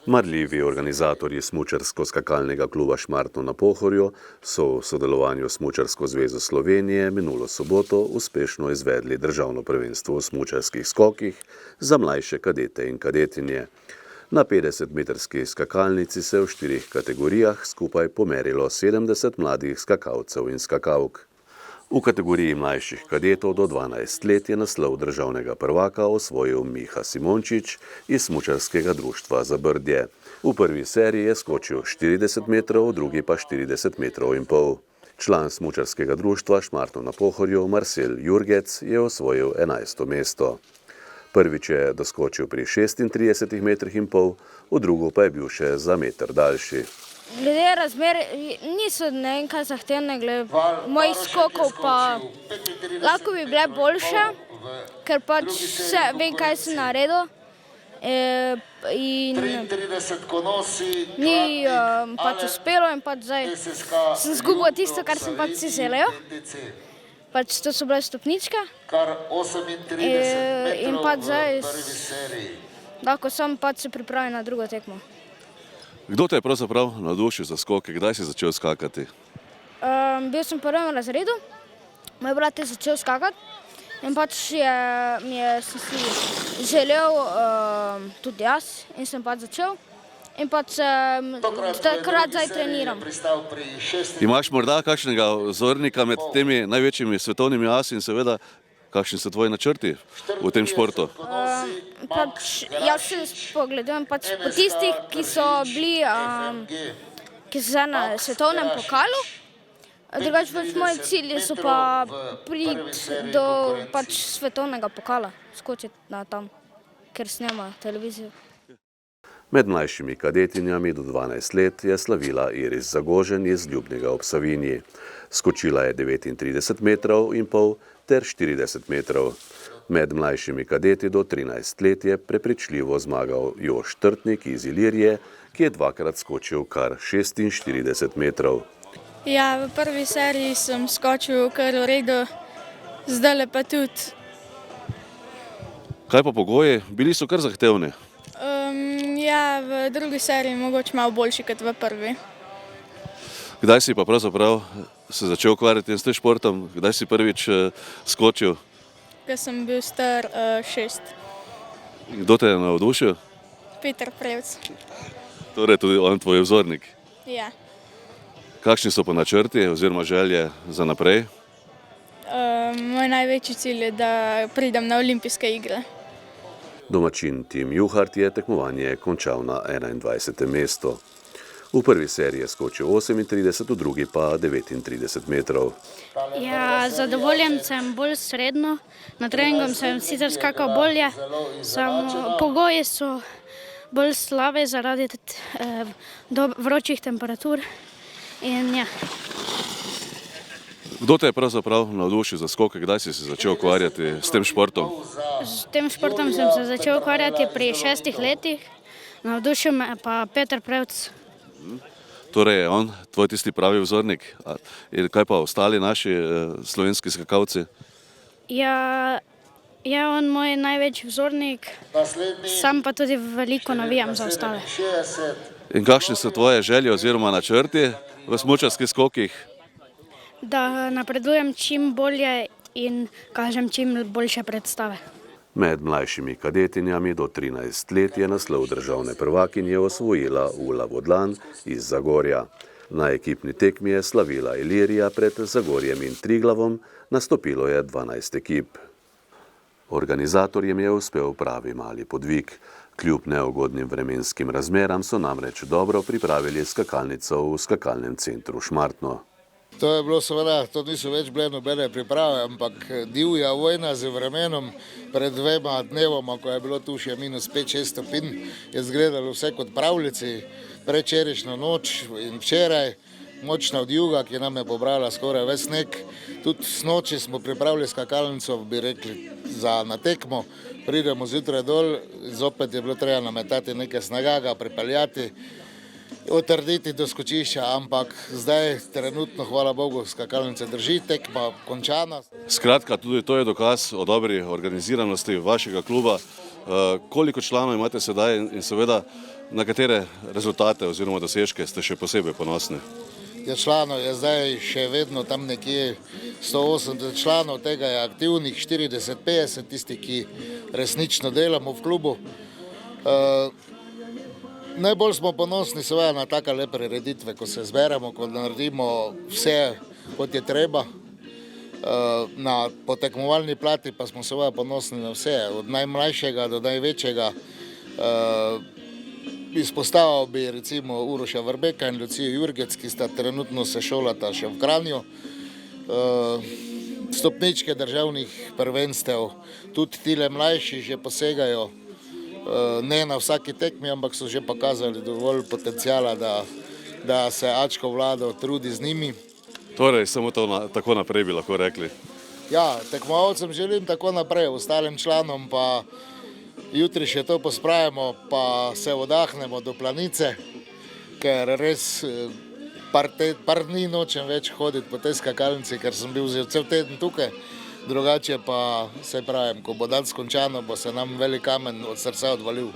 Marljivi organizatorji Smučarsko-skakalnega kluba Šmartno na Pohorju so v sodelovanju s Smučarsko zvezo Slovenije minulo soboto uspešno izvedli državno prvenstvo v smučarskih skokih za mlajše kadete in kadetinje. Na 50-metrski skakalnici se je v 4 kategorijah skupaj pomerilo 70 mladih skakalcev in skakalk. V kategoriji mlajših kadetov do 12 let je naslov državnega prvaka osvojil Miha Simončič iz Smučarskega društva Zabrdje. V prvi seriji je skočil 40 metrov, v drugi pa 40 metrov in pol. Član Smučarskega društva Šmartno na Pohorju Marcel Jurgec je osvojil 11. mesto. Prvič je doskočil pri 36 metrih in pol, v drugo pa je bil še za meter daljši. Glede razmer niso nekaj zahtevne, glede mojih skokov pa lahko bi bile boljše, ker pač vem, kaj sem naredil in ni pač uspelo in pač zdaj sem izgubil tisto, kar sem pač si želel. Pač to so bile stopničke in pač zdaj lahko sam pač se pripravim na drugo tekmo. Kdo te je pravzaprav navdušil za skoke? Kdaj si začel skakati? Bil sem v prvem razredu, moj brat je začel skakati in pač sem si želel tudi jaz in sem pač začel in pač takrat zdaj treniram. Imaš morda kakšnega vzornika med temi največjimi svetovnimi asi in seveda kakšni so tvoji načrti v tem športu? Jaz se spogledujem po tistih, ki so bili zdaj na svetovnem pokalu. Drugače moji cilji so pa priti do svetovnega pokala, skočiti na tam, ker snema televizijo. Med mlajšimi kadetinjami do 12 let je slavila Iris Zagožen iz Ljubnega ob Savinji. Skočila je 39 metrov in pol ter 40 metrov. Med mlajšimi kadeti do 13 let je prepričljivo zmagal Jož Trtnik iz Ilirije, ki je dvakrat skočil kar 46 metrov. Ja, v prvi seriji sem skočil kar v redu, zdajle pa tudi. Kaj pa pogoji? Bili so kar zahtevni. Ja, v drugi seriji mogoče malo boljši kot v prvi. Kdaj si pa pravzaprav se začel ukvarjati s tem športom? Kdaj si prvič skočil? Ko sem bil star 6. Kdo te je navdušil? Peter Prevc. Torej tudi on tvoj vzornik. Ja. Kakšni so pa načrti oziroma želje za naprej? Moj največji cilj je, da pridem na olimpijske igre. Domačin Tim Juhart je tekmovanje končal na 21. mestu. V prvi seriji je skočil 38, v drugi pa 39 metrov. Ja, zadovoljen sem bolj srednjo. Na treningu sem sicer skakal bolje, samo pogoji so bolj slabi zaradi vročih temperatur. Kdo te je pravzaprav navdušil za skoke? Kdaj si se začel ukvarjati s tem športom? S tem športom sem se začel ukvarjati pri 6 letih. Navdušil me pa Peter Prevc. Torej je on tvoj tisti pravi vzornik. In kaj pa ostali naši slovenski skakalci? Ja, je on moj največji vzornik, sam pa tudi veliko navijam za ostale. In kakšne so tvoje želje oziroma načrti v smučarskih skokih? Da napredujem čim bolje in kažem čim boljše predstave. Med mlajšimi kadetinjami do 13 let je naslov državne prvakinje osvojila Ula Vodlan iz Zagorja. Na ekipni tekmi je slavila Ilirija pred Zagorjem in Triglavom, nastopilo je 12 ekip. Organizatorjem je uspel pravi mali podvig. Kljub neugodnim vremenskim razmeram so namreč dobro pripravili skakalnico v skakalnem centru Šmartno. To je bilo seveda, to niso več bile nobene priprave, ampak divja vojna z vremenom. Pred 2 dnevoma, ko je bilo tu še -5-6 stopinj, je izgledalo vse kot pravljici. Predvčerajšnjo noč in včeraj močna odjuga, ki nam je pobrala skoraj ves sneg. Tudi snoči smo pripravili skakalnico, bi rekli, na tekmo. Pridemo zjutraj dol, zopet je bilo treba nametati nekaj snega, pripeljati, utrditi do skočišča, ampak zdaj trenutno, hvala Bogu, skakalnice drži, tekma končana. Skratka, tudi to je dokaz o dobri organiziranosti vašega kluba. Koliko članov imate sedaj in seveda na katere rezultate oziroma dosežke ste še posebej ponosni? Članov je zdaj še vedno tam nekje 180 članov, tega je aktivnih 40-50, tisti, ki resnično delamo v klubu. Najbolj smo ponosni seveda na taka le prireditve, ko se zberemo, ko naredimo vse, kot je treba. Na potekmovalni plati pa smo seveda ponosni na vse, od najmlajšega do največjega. Izpostavil bi recimo Uroša Vrbeka in Lucijo Jurgec, ki sta trenutno se šolata še v Kranju. Stopničke državnih prvenstev, tudi tile mlajši že posegajo, ne na vsaki tekmi, ampak so že pokazali dovolj potencijala, da se Ačko Vlado trudi z njimi. Torej, samo to tako naprej bi lahko rekli. Ja, tekmovalcem želim tako naprej, ostalim članom pa jutri še to pospravimo, pa se odahnemo do Planice, ker res par dni nočem več hoditi po tej skakalnici, ker sem bil cel teden tukaj. Drugače pa se pravim, ko bo dan skončano, bo se nam velik kamen od srca odvalil.